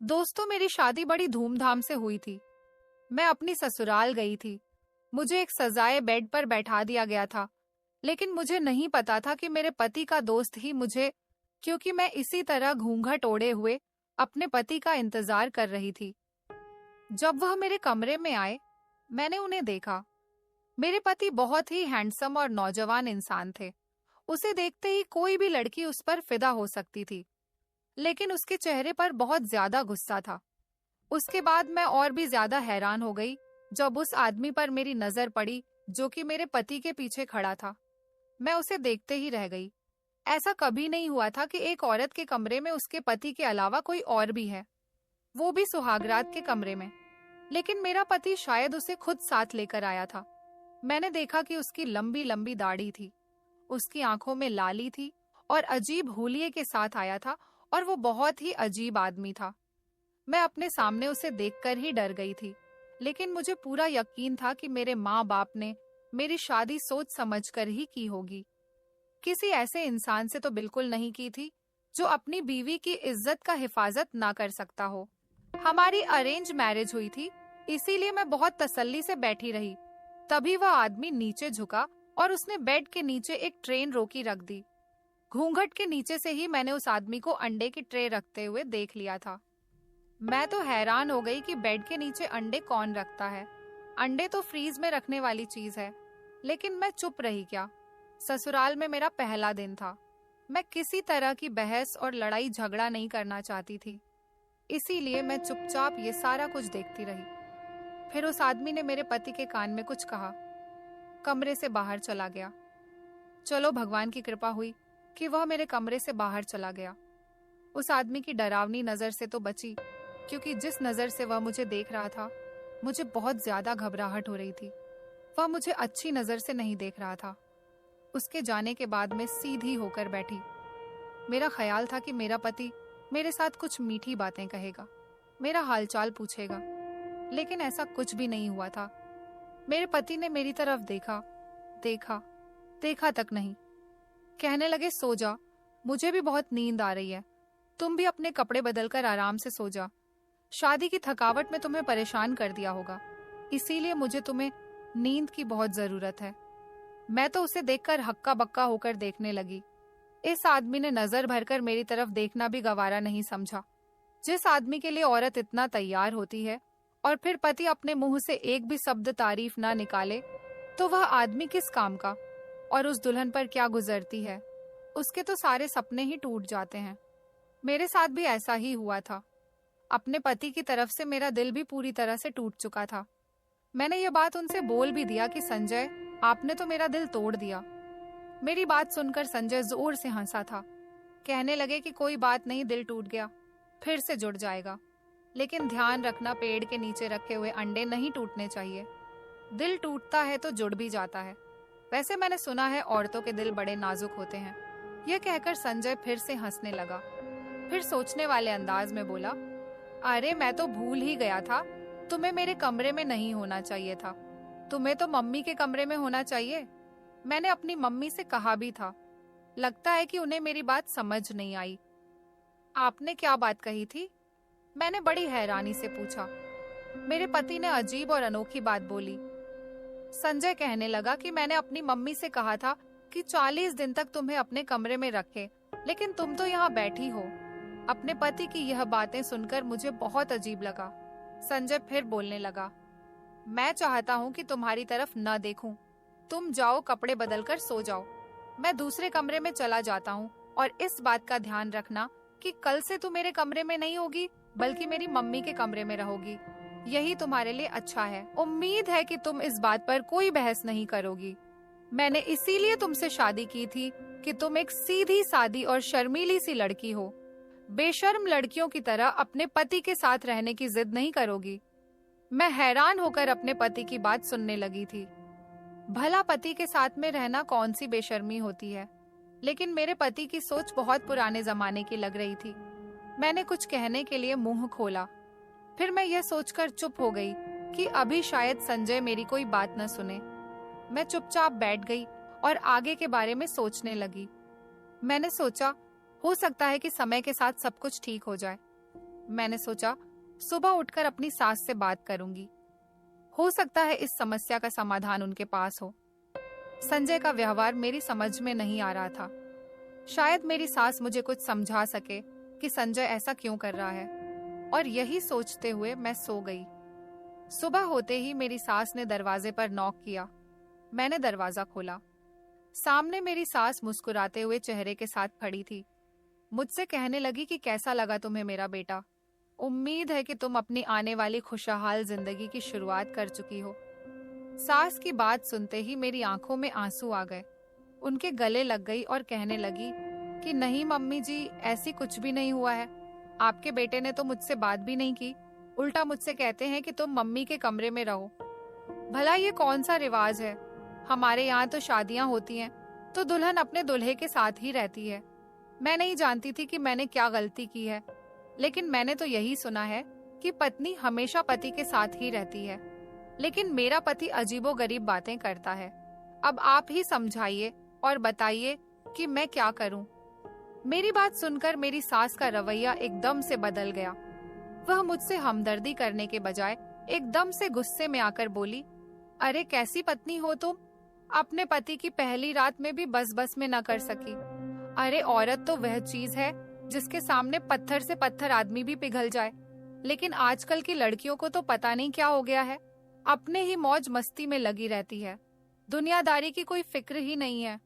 दोस्तों, मेरी शादी बड़ी धूमधाम से हुई थी। मैं अपनी ससुराल गई थी। मुझे एक सजाए बेड पर बैठा दिया गया था, लेकिन मुझे नहीं पता था कि मेरे पति का दोस्त ही मुझे, क्योंकि मैं इसी तरह घूंघट ओढ़े हुए अपने पति का इंतजार कर रही थी। जब वह मेरे कमरे में आए, मैंने उन्हें देखा। मेरे पति बहुत ही हैंडसम और नौजवान इंसान थे। उसे देखते ही कोई भी लड़की उस पर फिदा हो सकती थी, लेकिन उसके चेहरे पर बहुत ज्यादा गुस्सा था। उसके बाद मैं और भी ज्यादा हैरान हो गई जब उस आदमी पर मेरी नजर पड़ी जो कि मेरे पति के पीछे खड़ा था। मैं उसे देखते ही रह गई। ऐसा कभी नहीं हुआ था कि एक औरत के कमरे में उसके पति के अलावा कोई और भी है, वो भी सुहागरात के कमरे में। लेकिन मेरा पति शायद उसे खुद साथ लेकर आया था। मैंने देखा कि उसकी लंबी लंबी दाढ़ी थी, उसकी आंखों में लाली थी और अजीब हुलिये के साथ आया था, और वो बहुत ही अजीब आदमी था। मैं अपने सामने उसे देखकर ही डर गई थी, लेकिन मुझे पूरा यकीन था कि मेरे माँ बाप ने मेरी शादी सोच समझकर ही की होगी। किसी ऐसे इंसान से तो बिल्कुल नहीं की थी जो अपनी बीवी की इज्जत का हिफाजत ना कर सकता हो। हमारी अरेंज मैरिज हुई थी, इसीलिए मैं बहुत तसल्ली से बैठी रही। तभी वह आदमी नीचे झुका और उसने बेड के नीचे एक ट्रेन रोकी रख दी। घूंघट के नीचे से ही मैंने उस आदमी को अंडे की ट्रे रखते हुए देख लिया था। मैं तो हैरान हो गई कि बेड के नीचे अंडे कौन रखता है। अंडे तो फ्रीज में रखने वाली चीज है। लेकिन मैं चुप रही क्या? ससुराल में मेरा पहला दिन था। मैं किसी तरह की बहस और लड़ाई झगड़ा नहीं करना चाहती थी, इसीलिए मैं चुपचाप ये सारा कुछ देखती रही। फिर उस आदमी ने मेरे पति के कान में कुछ कहा, कमरे से बाहर चला गया। चलो, भगवान की कृपा हुई कि वह मेरे कमरे से बाहर चला गया। उस आदमी की डरावनी नजर से तो बची, क्योंकि जिस नजर से वह मुझे देख रहा था, मुझे बहुत ज्यादा घबराहट हो रही थी। वह मुझे अच्छी नजर से नहीं देख रहा था। उसके जाने के बाद मैं सीधी होकर बैठी। मेरा ख्याल था कि मेरा पति मेरे साथ कुछ मीठी बातें कहेगा, मेरा हालचाल पूछेगा, लेकिन ऐसा कुछ भी नहीं हुआ था। मेरे पति ने मेरी तरफ देखा, देखा, देखा तक नहीं। कहने लगे, सो जा, मुझे भी बहुत नींद आ रही है। तुम भी अपने कपड़े बदलकर आराम से सो जा। शादी की थकावट में तुम्हें परेशान कर दिया होगा, इसीलिए मुझे तुम्हें नींद की बहुत जरूरत है। मैं तो उसे देखकर हक्का बक्का होकर देखने लगी। इस आदमी ने नजर भरकर मेरी तरफ देखना भी गवारा नहीं समझा। जिस आदमी के लिए औरत इतना तैयार होती है और फिर पति अपने मुंह से एक भी शब्द तारीफ ना निकाले, तो वह आदमी किस काम का? और उस दुल्हन पर क्या गुजरती है, उसके तो सारे सपने ही टूट जाते हैं। मेरे साथ भी ऐसा ही हुआ था। अपने पति की तरफ से मेरा दिल भी पूरी तरह से टूट चुका था। मैंने ये बात उनसे बोल भी दिया कि संजय, आपने तो मेरा दिल तोड़ दिया। मेरी बात सुनकर संजय जोर से हंसा था। कहने लगे कि कोई बात नहीं, दिल टूट गया, फिर से जुड़ जाएगा। लेकिन ध्यान रखना, पेड़ के नीचे रखे हुए अंडे नहीं टूटने चाहिए। दिल टूटता है तो जुड़ भी जाता है। वैसे मैंने सुना है औरतों के दिल बड़े नाजुक होते हैं। यह कहकर संजय फिर से हंसने लगा। फिर सोचने वाले अंदाज में बोला, अरे मैं तो भूल ही गया था, तुम्हें मेरे कमरे में नहीं होना चाहिए था। तुम्हें तो मम्मी के कमरे में होना चाहिए। मैंने अपनी मम्मी से कहा भी था। लगता है कि उन्हें मेरी बात समझ नहीं आई। आपने क्या बात कही थी? मैंने बड़ी हैरानी से पूछा। मेरे पति ने अजीब और अनोखी बात बोली। संजय कहने लगा कि मैंने अपनी मम्मी से कहा था कि 40 दिन तक तुम्हें अपने कमरे में रखे, लेकिन तुम तो यहाँ बैठी हो। अपने पति की यह बातें सुनकर मुझे बहुत अजीब लगा। संजय फिर बोलने लगा, मैं चाहता हूँ कि तुम्हारी तरफ न देखूं। तुम जाओ, कपड़े बदलकर सो जाओ। मैं दूसरे कमरे में चला जाता हूँ, और इस बात का ध्यान रखना कि कल से तुम मेरे कमरे में नहीं होगी, बल्कि मेरी मम्मी के कमरे में रहोगी। यही तुम्हारे लिए अच्छा है। उम्मीद है कि तुम इस बात पर कोई बहस नहीं करोगी। मैंने इसीलिए तुमसे शादी की थी कि तुम एक सीधी सादी और शर्मीली सी लड़की हो। बेशर्म लड़कियों की तरह अपने पति के साथ रहने की जिद नहीं करोगी। मैं हैरान होकर अपने पति की बात सुनने लगी थी। भला पति के साथ में रहना कौन सी बेशर्मी होती है? लेकिन मेरे पति की सोच बहुत पुराने जमाने की लग रही थी। मैंने कुछ कहने के लिए मुंह खोला, फिर मैं यह सोचकर चुप हो गई कि अभी शायद संजय मेरी कोई बात न सुने। मैं चुपचाप बैठ गई और आगे के बारे में सोचने लगी। मैंने सोचा, हो सकता है कि समय के साथ सब कुछ ठीक हो जाए। मैंने सोचा सुबह उठकर अपनी सास से बात करूंगी, हो सकता है इस समस्या का समाधान उनके पास हो। संजय का व्यवहार मेरी समझ में नहीं आ रहा था। शायद मेरी सास मुझे कुछ समझा सके कि संजय ऐसा क्यों कर रहा है, और यही सोचते हुए मैं सो गई। सुबह होते ही मेरी सास ने दरवाजे पर नॉक किया। मैंने दरवाजा खोला। सामने मेरी सास मुस्कुराते हुए चेहरे के साथ खड़ी थी। मुझसे कहने लगी कि कैसा लगा तुम्हें मेरा बेटा? उम्मीद है कि तुम अपनी आने वाली खुशहाल जिंदगी की शुरुआत कर चुकी हो। सास की बात सुनते ही मेरी आंखों में आंसू आ गए। उनके गले लग गई और कहने लगी कि नहीं मम्मी जी, ऐसी कुछ भी नहीं हुआ है। आपके बेटे ने तो मुझसे बात भी नहीं की, उल्टा मुझसे कहते हैं कि तुम मम्मी के कमरे में रहो। भला ये कौन सा रिवाज है? हमारे यहाँ तो शादियां होती हैं तो दुल्हन अपने दूल्हे के साथ ही रहती है। मैं नहीं जानती थी कि मैंने क्या गलती की है, लेकिन मैंने तो यही सुना है कि पत्नी हमेशा पति के साथ ही रहती है। लेकिन मेरा पति अजीबोगरीब बातें करता है। अब आप ही समझाइए और बताइए कि मैं क्या करूं। मेरी बात सुनकर मेरी सास का रवैया एकदम से बदल गया। वह मुझसे हमदर्दी करने के बजाय एकदम से गुस्से में आकर बोली, अरे कैसी पत्नी हो तुम? अपने पति की पहली रात में भी बस में न कर सकी। अरे औरत तो वह चीज है जिसके सामने पत्थर से पत्थर आदमी भी पिघल जाए। लेकिन आजकल की लड़कियों को तो पता नहीं क्या हो गया है, अपने ही मौज मस्ती में लगी रहती है। दुनियादारी की कोई फिक्र ही नहीं है।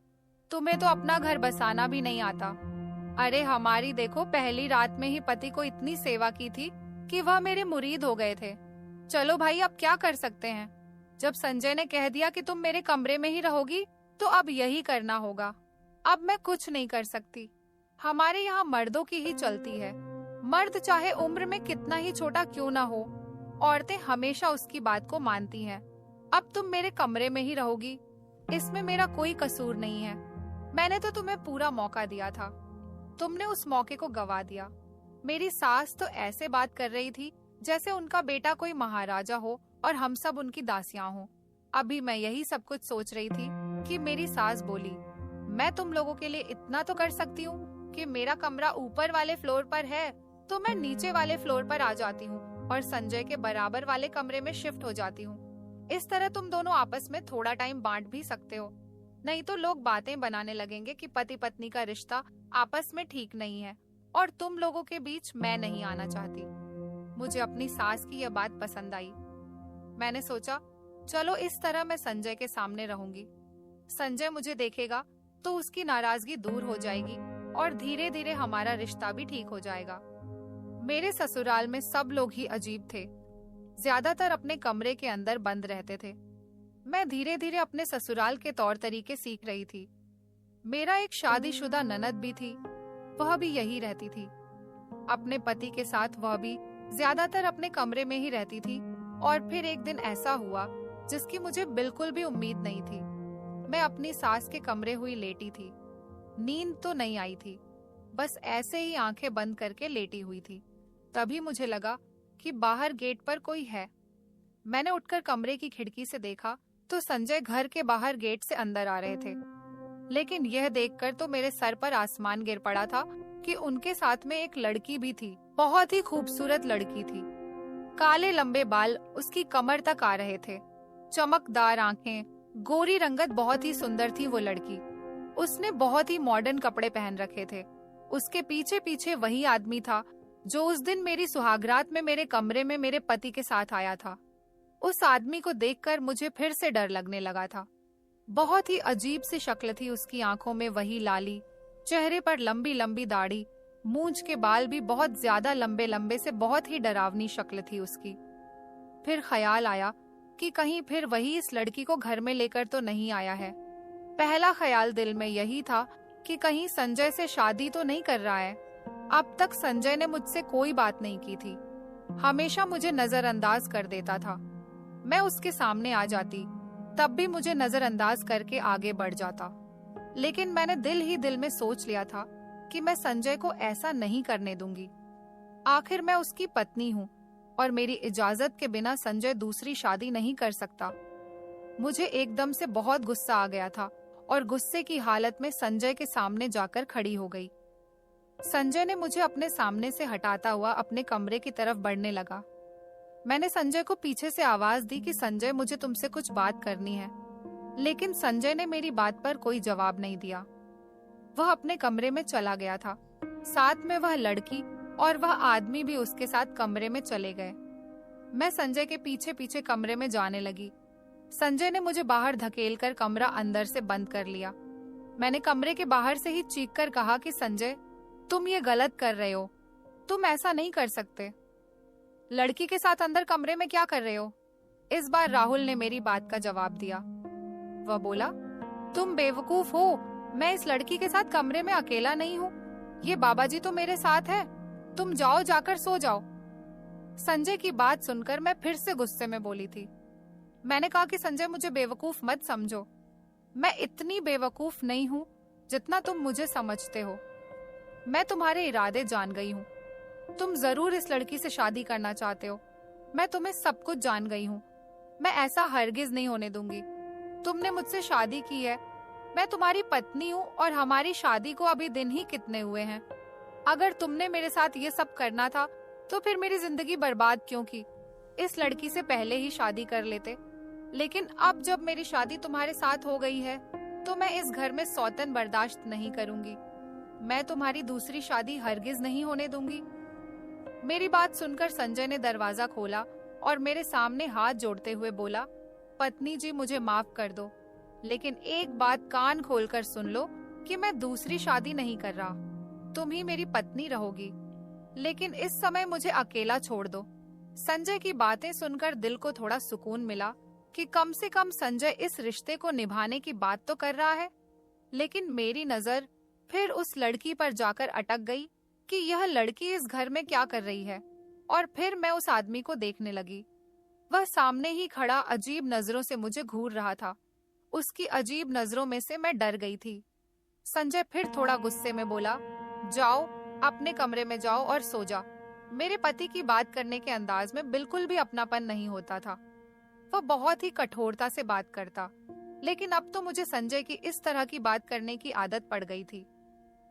तुम्हें तो अपना घर बसाना भी नहीं आता। अरे हमारी देखो, पहली रात में ही पति को इतनी सेवा की थी कि वह मेरे मुरीद हो गए थे। चलो भाई, अब क्या कर सकते हैं? जब संजय ने कह दिया कि तुम मेरे कमरे में ही रहोगी, तो अब यही करना होगा। अब मैं कुछ नहीं कर सकती। हमारे यहाँ मर्दों की ही चलती है। मर्द चाहे उम्र में कितना ही छोटा क्यों ना हो, औरतें हमेशा उसकी बात को मानती हैं। अब तुम मेरे कमरे में ही रहोगी, इसमें मेरा कोई कसूर नहीं है। मैंने तो तुम्हें पूरा मौका दिया था, तुमने उस मौके को गवा दिया। मेरी सास तो ऐसे बात कर रही थी जैसे उनका बेटा कोई महाराजा हो और हम सब उनकी दासियां हो। अभी मैं यही सब कुछ सोच रही थी कि मेरी सास बोली, मैं तुम लोगों के लिए इतना तो कर सकती हूँ कि मेरा कमरा ऊपर वाले फ्लोर पर है तो मैं नीचे वाले फ्लोर पर आ जाती हूँ और संजय के बराबर वाले कमरे में शिफ्ट हो जाती हूँ। इस तरह तुम दोनों आपस में थोड़ा टाइम बांट भी सकते हो। नहीं तो लोग बातें बनाने लगेंगे कि पति पत्नी का रिश्ता आपस में ठीक नहीं है और तुम लोगों के बीच मैं नहीं आना चाहती। मुझे अपनी सास की यह बात पसंद आई। मैंने सोचा चलो इस तरह मैं संजय के सामने रहूंगी। संजय मुझे देखेगा तो उसकी नाराजगी दूर हो जाएगी और धीरे धीरे हमारा रिश्ता भी ठीक हो जाएगा। मेरे ससुराल में सब लोग ही अजीब थे, ज्यादातर अपने कमरे के अंदर बंद रहते थे। मैं धीरे धीरे अपने ससुराल के तौर तरीके सीख रही थी। मेरा एक शादीशुदा ननद भी थी, वह भी यही रहती थी। अपने पति के साथ वह भी ज्यादातर अपने कमरे में ही रहती थी। और फिर एक दिन ऐसा हुआ जिसकी मुझे बिल्कुल भी उम्मीद नहीं थी। मैं अपनी सास के कमरे हुई लेटी थी। नींद तो नहीं आई थी, बस ऐसे ही आंखें बंद करके लेटी हुई थी। तभी मुझे लगा कि बाहर गेट पर कोई है। मैंने उठकर कमरे की खिड़की से देखा तो संजय घर के बाहर गेट से अंदर आ रहे थे। लेकिन यह देखकर तो मेरे सर पर आसमान गिर पड़ा था कि उनके साथ में एक लड़की भी थी। बहुत ही खूबसूरत लड़की थी। काले लंबे बाल उसकी कमर तक आ रहे थे, चमकदार आंखें, गोरी रंगत, बहुत ही सुंदर थी वो लड़की। उसने बहुत ही मॉडर्न कपड़े पहन रखे थे। उसके पीछे पीछे वही आदमी था जो उस दिन मेरी सुहागरात में मेरे कमरे में मेरे पति के साथ आया था। उस आदमी को देखकर मुझे फिर से डर लगने लगा था। बहुत ही अजीब सी शक्ल थी उसकी, आंखों में वही लाली, चेहरे पर लंबी लंबी दाढ़ी, मूंछ के बाल भी बहुत ज्यादा लंबे लंबे से बहुत ही डरावनी शक्ल थी उसकी। फिर ख्याल आया कि कहीं फिर वही इस लड़की को घर में लेकर तो नहीं आया है। पहला ख्याल दिल में यही था कि कहीं संजय से शादी तो नहीं कर रहा है। अब तक संजय ने मुझसे कोई बात नहीं की थी, हमेशा मुझे नजरअंदाज कर देता था। मैं उसके सामने आ जाती तब भी मुझे नजरअंदाज करके आगे बढ़ जाता। लेकिन मैंने दिल ही दिल में सोच लिया था कि मैं संजय को ऐसा नहीं करने दूंगी। आखिर मैं उसकी पत्नी हूँ और मेरी इजाजत के बिना संजय दूसरी शादी नहीं कर सकता। मुझे एकदम से बहुत गुस्सा आ गया था और गुस्से की हालत में संजय के सामने जाकर खड़ी हो गई। संजय ने मुझे अपने सामने से हटाता हुआ अपने कमरे की तरफ बढ़ने लगा। मैंने संजय को पीछे से आवाज दी कि संजय, मुझे तुमसे कुछ बात करनी है, लेकिन संजय ने मेरी बात पर कोई जवाब नहीं दिया। वह अपने कमरे में चला गया था। साथ में वह लड़की और वह आदमी भी उसके साथ कमरे में चले गए। मैं संजय के पीछे पीछे कमरे में जाने लगी। संजय ने मुझे बाहर धकेलकर कमरा अंदर से बंद कर लिया। मैंने कमरे के बाहर से ही चीख कर कहा कि संजय, तुम ये गलत कर रहे हो, तुम ऐसा नहीं कर सकते। लड़की के साथ अंदर कमरे में क्या कर रहे हो? इस बार राहुल ने मेरी बात का जवाब दिया। वह बोला, तुम बेवकूफ हो, मैं इस लड़की के साथ कमरे में अकेला नहीं हूँ, ये बाबा जी तो मेरे साथ है, तुम जाओ, जाकर सो जाओ। संजय की बात सुनकर मैं फिर से गुस्से में बोली थी। मैंने कहा कि संजय, मुझे बेवकूफ मत समझो, मैं इतनी बेवकूफ नहीं हूँ जितना तुम मुझे समझते हो। मैं तुम्हारे इरादे जान गई हूँ, तुम जरूर इस लड़की से शादी करना चाहते हो, मैं तुम्हें सब कुछ जान गई हूँ। मैं ऐसा हरगिज नहीं होने दूंगी। तुमने मुझसे शादी की है, मैं तुम्हारी पत्नी हूँ और हमारी शादी को अभी दिन ही कितने हुए हैं। अगर तुमने मेरे साथ ये सब करना था तो फिर मेरी जिंदगी बर्बाद क्यों की? इस लड़की से पहले ही शादी कर लेते। लेकिन अब जब मेरी शादी तुम्हारे साथ हो गई है तो मैं इस घर में सौतन बर्दाश्त नहीं करूंगी। मैं तुम्हारी दूसरी शादी हरगिज नहीं होने दूंगी। मेरी बात सुनकर संजय ने दरवाजा खोला और मेरे सामने हाथ जोड़ते हुए बोला, पत्नी जी, मुझे माफ कर दो, लेकिन एक बात कान खोलकर सुन लो कि मैं दूसरी शादी नहीं कर रहा। तुम ही मेरी पत्नी रहोगी, लेकिन इस समय मुझे अकेला छोड़ दो। संजय की बातें सुनकर दिल को थोड़ा सुकून मिला कि कम से कम संजय इस रिश्ते को निभाने की बात तो कर रहा है। लेकिन मेरी नजर फिर उस लड़की पर जाकर अटक गई कि यह लड़की इस घर में क्या कर रही है, और फिर मैं उस आदमी को देखने लगी। वह सामने ही खड़ा अजीब नजरों से मुझे घूर रहा था। उसकी अजीब नजरों में से मैं डर गई थी। संजय फिर थोड़ा गुस्से में बोला, जाओ, अपने कमरे में जाओ और सो जा। मेरे पति की बात करने के अंदाज में बिल्कुल भी अपनापन नहीं होता था। वह बहुत ही कठोरता से बात करता, लेकिन अब तो मुझे संजय की इस तरह की बात करने की आदत पड़ गई थी।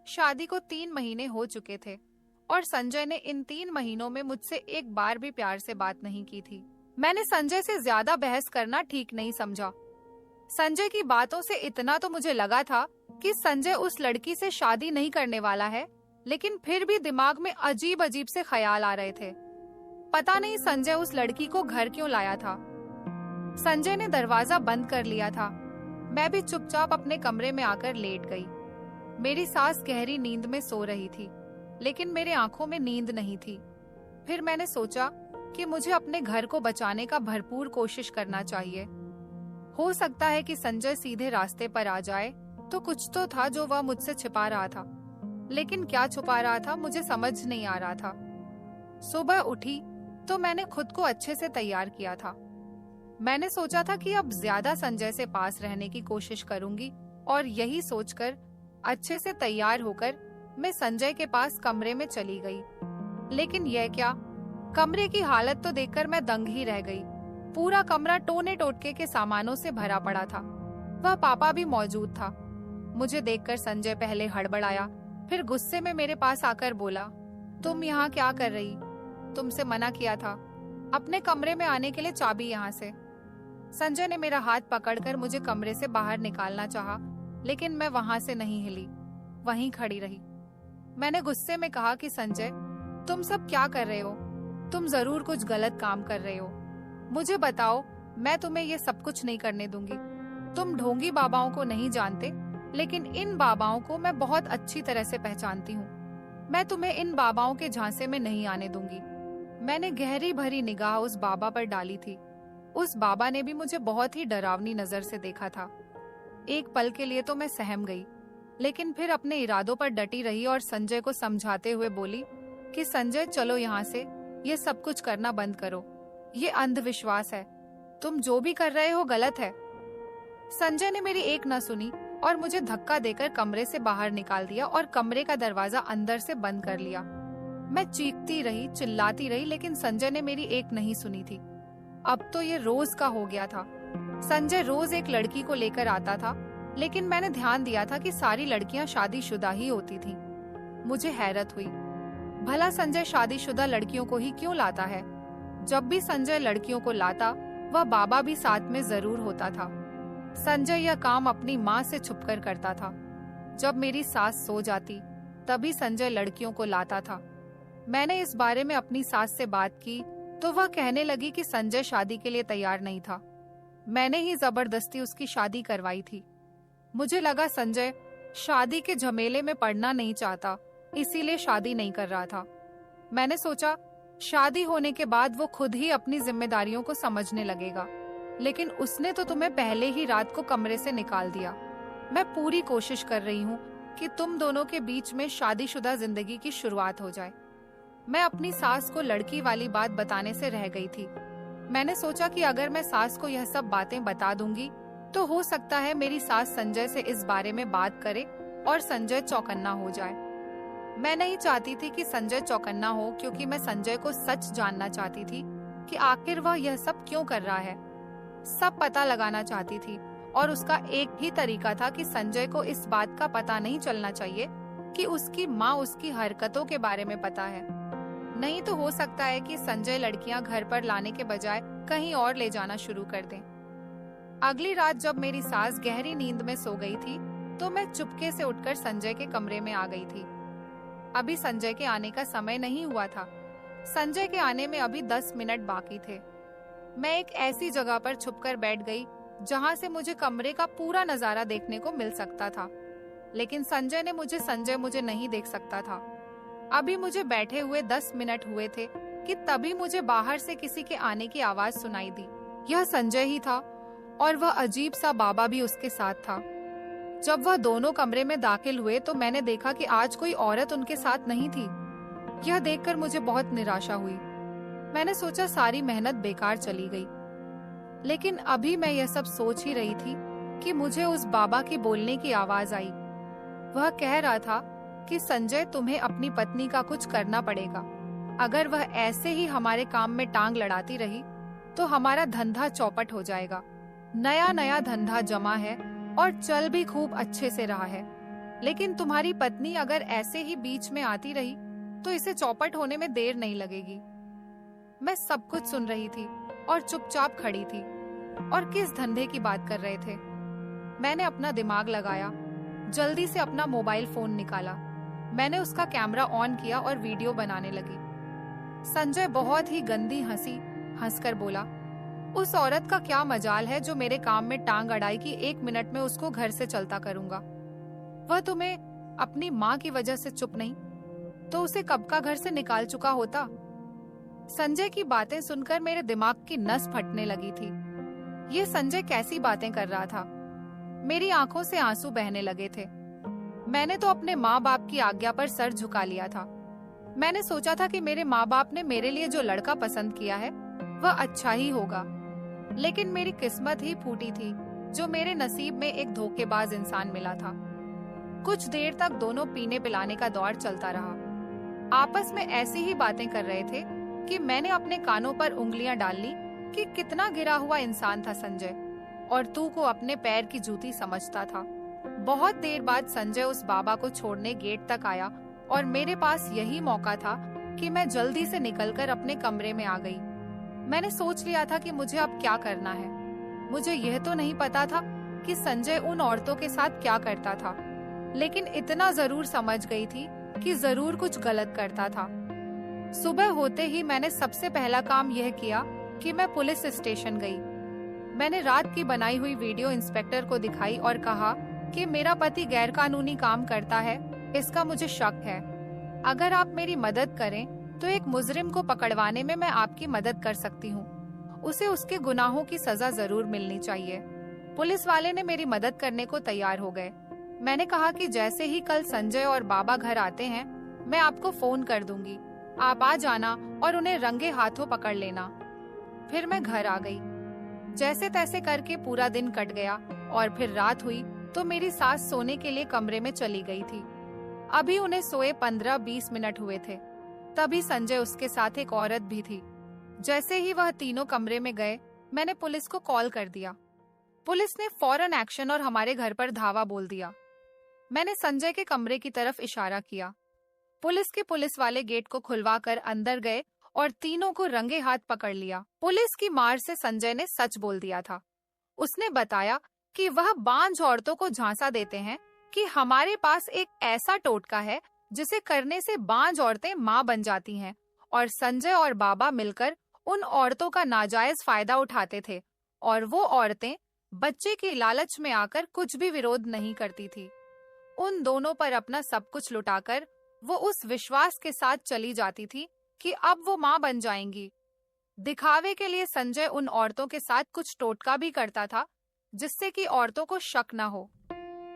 शादी को 3 महीने हो चुके थे और संजय ने इन 3 महीनों में मुझसे एक बार भी प्यार से बात नहीं की थी। मैंने संजय से ज्यादा बहस करना ठीक नहीं समझा। संजय की बातों से इतना तो मुझे लगा था कि संजय उस लड़की से शादी नहीं करने वाला है, लेकिन फिर भी दिमाग में अजीब अजीब से ख्याल आ रहे थे। पता नहीं संजय उस लड़की को घर क्यों लाया था। संजय ने दरवाजा बंद कर लिया था। मैं भी चुपचाप अपने कमरे में आकर लेट गई। मेरी सास गहरी नींद में सो रही थी, लेकिन मेरे आंखों में नींद नहीं थी। फिर मैंने सोचा कि मुझे अपने घर को बचाने का भरपूर कोशिश करना चाहिए। हो सकता है कि संजय सीधे रास्ते पर आ जाए, तो कुछ तो था जो वह मुझसे छिपा रहा था, लेकिन क्या छुपा रहा था मुझे समझ नहीं आ रहा था। सुबह उठी तो मैंने खुद को अच्छे से तैयार किया था। मैंने सोचा था कि अब ज्यादा संजय से पास रहने की कोशिश करूंगी, और यही सोचकर अच्छे से तैयार होकर मैं संजय के पास कमरे में चली गई। लेकिन यह क्या, कमरे की हालत तो देखकर मैं दंग ही रह गई। पूरा कमरा टोने टोटके के सामानों से भरा पड़ा था। वह पापा भी मौजूद था। मुझे देखकर संजय पहले हड़बड़ाया, फिर गुस्से में मेरे पास आकर बोला, तुम यहाँ क्या कर रही? तुमसे मना किया था, अपने कमरे में आने के लिए चाबी यहाँ से। संजय ने मेरा हाथ पकड़कर मुझे कमरे से बाहर निकालना चाहा, लेकिन मैं वहां से नहीं हिली, वहीं खड़ी रही। मैंने गुस्से में कहा कि संजय, तुम सब क्या कर रहे हो? तुम जरूर कुछ गलत काम कर रहे हो। मुझे बताओ, मैं तुम्हें ये सब कुछ नहीं करने दूंगी। तुम ढोंगी बाबाओं को नहीं जानते, लेकिन इन बाबाओं को मैं बहुत अच्छी तरह से पहचानती हूँ। मैं तुम्हें इन बाबाओं के झांसे में नहीं आने दूंगी। मैंने गहरी भरी निगाह उस बाबा पर डाली थी। उस बाबा ने भी मुझे बहुत ही डरावनी नजर से देखा था। एक पल के लिए तो मैं सहम गई, लेकिन फिर अपने इरादों पर डटी रही और संजय को समझाते हुए बोली कि संजय, चलो यहाँ से, ये सब कुछ करना बंद करो। ये अंधविश्वास है, तुम जो भी कर रहे हो गलत है। संजय ने मेरी एक न सुनी और मुझे धक्का देकर कमरे से बाहर निकाल दिया और कमरे का दरवाजा अंदर से बंद कर लिया। मैं चीखती रही, चिल्लाती रही, लेकिन संजय ने मेरी एक नहीं सुनी थी। अब तो ये रोज का हो गया था। संजय रोज एक लड़की को लेकर आता था, लेकिन मैंने ध्यान दिया था कि सारी लड़कियां शादीशुदा ही होती थीं। मुझे हैरत हुई। भला संजय शादीशुदा लड़कियों को ही क्यों लाता है? जब भी संजय लड़कियों को लाता, वह बाबा भी साथ में जरूर होता था। संजय यह काम अपनी माँ से छुपकर करता था। जब मेरी सास सो जाती, तभी संजय लड़कियों को लाता था। मैंने इस बारे में अपनी सास से बात की तो वह कहने लगी कि संजय शादी के लिए तैयार नहीं था। मैंने ही जबरदस्ती उसकी शादी करवाई थी। मुझे लगा संजय शादी के झमेले में पड़ना नहीं चाहता, इसीलिए शादी नहीं कर रहा था। मैंने सोचा शादी होने के बाद वो खुद ही अपनी जिम्मेदारियों को समझने लगेगा, लेकिन उसने तो तुम्हें पहले ही रात को कमरे से निकाल दिया। मैं पूरी कोशिश कर रही हूँ कि तुम दोनों के बीच में शादीशुदा जिंदगी की शुरुआत हो जाए। मैं अपनी सास को लड़की वाली बात बताने से रह गई थी। मैंने सोचा कि अगर मैं सास को यह सब बातें बता दूंगी तो हो सकता है मेरी सास संजय से इस बारे में बात करे और संजय चौकन्ना हो जाए। मैं नहीं चाहती थी कि संजय चौकन्ना हो, क्योंकि मैं संजय को सच जानना चाहती थी कि आखिर वह यह सब क्यों कर रहा है। सब पता लगाना चाहती थी और उसका एक ही तरीका था कि संजय को इस बात का पता नहीं चलना चाहिए कि उसकी माँ उसकी हरकतों के बारे में पता है। नहीं तो हो सकता है कि संजय लड़कियां घर पर लाने के बजाय कहीं और ले जाना शुरू कर दें। अगली रात जब मेरी सास गहरी नींद में सो गई थी तो मैं चुपके से उठकर संजय के कमरे में आ गई थी। अभी संजय के आने का समय नहीं हुआ था। संजय के आने में अभी 10 मिनट बाकी थे। मैं एक ऐसी जगह पर छुपकर बैठ गई जहां से मुझे कमरे का पूरा नजारा देखने को मिल सकता था, लेकिन संजय मुझे नहीं देख सकता था। अभी मुझे बैठे हुए 10 मिनट हुए थे कि तभी मुझे बाहर से किसी के आने की आवाज सुनाई दी। यह संजय ही था और वह अजीब सा बाबा भी उसके साथ था। जब वह दोनों कमरे में दाखिल हुए तो मैंने देखा कि आज कोई औरत उनके साथ नहीं थी। यह देखकर मुझे बहुत निराशा हुई। मैंने सोचा सारी मेहनत बेकार चली गई। लेकिन अभी मैं यह सब सोच ही रही थी कि मुझे उस बाबा की बोलने की आवाज आई। वह कह रहा था कि संजय, तुम्हें अपनी पत्नी का कुछ करना पड़ेगा। अगर वह ऐसे ही हमारे काम में टांग लड़ाती रही तो हमारा धंधा चौपट हो जाएगा। नया नया धंधा जमा है और चल भी खूब अच्छे से रहा है, लेकिन तुम्हारी पत्नी अगर ऐसे ही बीच में आती रही तो इसे चौपट होने में देर नहीं लगेगी। मैं सब कुछ सुन रही थी और चुपचाप खड़ी थी। और किस धंधे की बात कर रहे थे? मैंने अपना दिमाग लगाया, जल्दी से अपना मोबाइल फोन निकाला। मैंने उसका कैमरा ऑन किया और वीडियो बनाने लगी। संजय बहुत ही गंदी हंसी हंसकर बोला, उस औरत का क्या मजाल है जो मेरे काम में टांग अड़ाई कि 1 मिनट में उसको घर से चलता करूंगा। वह तुम्हें अपनी माँ की वजह से चुप नहीं तो उसे कब का घर से निकाल चुका होता। संजय की बातें सुनकर मेरे दिमाग की नस फटने लगी थी। ये संजय कैसी बातें कर रहा था? मेरी आंखों से आंसू बहने लगे थे। मैंने तो अपने माँ बाप की आज्ञा पर सर झुका लिया था। मैंने सोचा था कि मेरे माँ बाप ने मेरे लिए जो लड़का पसंद किया है वह अच्छा ही होगा, लेकिन मेरी किस्मत ही फूटी थी जो मेरे नसीब में एक धोखेबाज इंसान मिला था। कुछ देर तक दोनों पीने पिलाने का दौर चलता रहा। आपस में ऐसी ही बातें कर रहे थे कि मैंने अपने कानों पर उंगलियां डाल ली कि कितना गिरा हुआ इंसान था संजय, और तू को अपने पैर की जूती समझता था। बहुत देर बाद संजय उस बाबा को छोड़ने गेट तक आया और मेरे पास यही मौका था कि मैं जल्दी से निकलकर अपने कमरे में आ गई। मैंने सोच लिया था कि मुझे अब क्या करना है। मुझे यह तो नहीं पता था कि संजय उन औरतों के साथ क्या करता था, लेकिन इतना जरूर समझ गई थी कि जरूर कुछ गलत करता था। सुबह होते ही मैंने सबसे पहला काम यह किया कि मैं पुलिस स्टेशन गई। मैंने रात की बनाई हुई वीडियो इंस्पेक्टर को दिखाई और कहा कि मेरा पति गैरकानूनी काम करता है, इसका मुझे शक है। अगर आप मेरी मदद करें तो एक मुजरिम को पकड़वाने में मैं आपकी मदद कर सकती हूँ। उसे उसके गुनाहों की सजा जरूर मिलनी चाहिए। पुलिस वाले ने मेरी मदद करने को तैयार हो गए। मैंने कहा कि जैसे ही कल संजय और बाबा घर आते हैं मैं आपको फोन कर दूंगी, आप आ जाना और उन्हें रंगे हाथों पकड़ लेना। फिर मैं घर आ गई। जैसे तैसे करके पूरा दिन कट गया और फिर रात हुई तो मेरी सास सोने के लिए कमरे में चली गई थी। अभी उन्हें सोए 15-20 मिनट हुए थे। तभी संजय उसके साथ एक औरत भी थी। जैसे ही वह तीनों कमरे में गए मैंने पुलिस को कॉल कर दिया। पुलिस ने फौरन एक्शन और हमारे घर पर धावा बोल दिया। मैंने संजय के कमरे की तरफ इशारा किया। पुलिस वाले गेट को खुलवाकर अंदर गए और तीनों को रंगे हाथ पकड़ लिया। पुलिस की मार से संजय ने सच बोल दिया था। उसने बताया कि वह बांझ औरतों को झांसा देते हैं कि हमारे पास एक ऐसा टोटका है जिसे करने से बांझ औरतें मां बन जाती हैं, और संजय और बाबा मिलकर उन औरतों का नाजायज फायदा उठाते थे और वो औरतें बच्चे की लालच में आकर कुछ भी विरोध नहीं करती थी। उन दोनों पर अपना सब कुछ लुटाकर वो उस विश्वास के साथ चली जाती थी कि अब वो मां बन जाएंगी। दिखावे के लिए संजय उन औरतों के साथ कुछ टोटका भी करता था जिससे कि औरतों को शक न हो।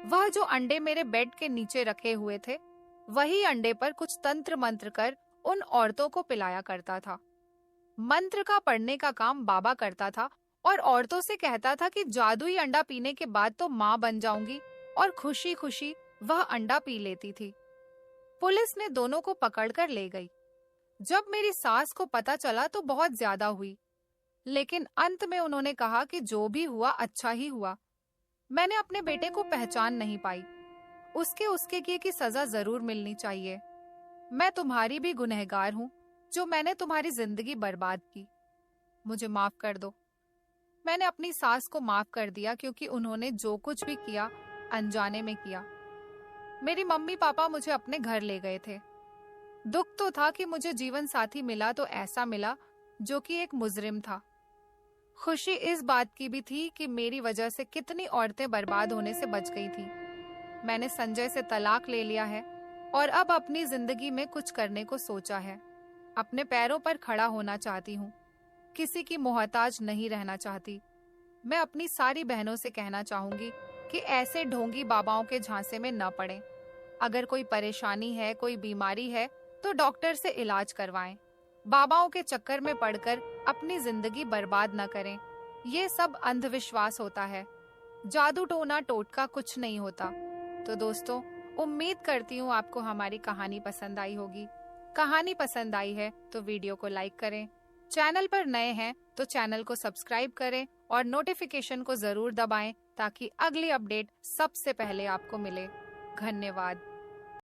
वह जो अंडे मेरे बेड के नीचे रखे हुए थे, वही अंडे पर कुछ तंत्र मंत्र कर उन औरतों को पिलाया करता था। मंत्र का पढ़ने का काम बाबा करता था और औरतों से कहता था कि जादुई अंडा पीने के बाद तो मां बन जाऊंगी, और खुशी खुशी वह अंडा पी लेती थी। पुलिस ने दोनों को पकड़कर ले गई। जब मेरी सास को पता चला तो बहुत ज्यादा हुई, लेकिन अंत में उन्होंने कहा कि जो भी हुआ अच्छा ही हुआ। मैंने अपने बेटे को पहचान नहीं पाई। उसके किए की सजा जरूर मिलनी चाहिए। मैं तुम्हारी भी गुनहगार हूँ जो मैंने तुम्हारी जिंदगी बर्बाद की। मुझे माफ कर दो। मैंने अपनी सास को माफ कर दिया क्योंकि उन्होंने जो कुछ भी किया अनजाने में किया। मेरी मम्मी पापा मुझे अपने घर ले गए थे। दुख तो था कि मुझे जीवन साथी मिला तो ऐसा मिला जो कि एक मुजरिम था। खुशी इस बात की भी थी कि मेरी वजह से कितनी औरतें बर्बाद होने से बच गई थी। मैंने संजय से तलाक ले लिया है और अब अपनी जिंदगी में कुछ करने को सोचा है। अपने पैरों पर खड़ा होना चाहती हूँ। किसी की मोहताज नहीं रहना चाहती। मैं अपनी सारी बहनों से कहना चाहूंगी कि ऐसे ढोंगी बाबाओं के झांसे में न पड़ें। अगर कोई परेशानी है, कोई बीमारी है, तो डॉक्टर से इलाज करवाएं। बाबाओं के चक्कर में पड़कर अपनी जिंदगी बर्बाद न करें। ये सब अंधविश्वास होता है। जादू टोना टोटका कुछ नहीं होता। तो दोस्तों, उम्मीद करती हूँ आपको हमारी कहानी पसंद आई होगी। कहानी पसंद आई है तो वीडियो को लाइक करें। चैनल पर नए हैं तो चैनल को सब्सक्राइब करें और नोटिफिकेशन को जरूर दबाएं ताकि अगली अपडेट सबसे पहले आपको मिले। धन्यवाद।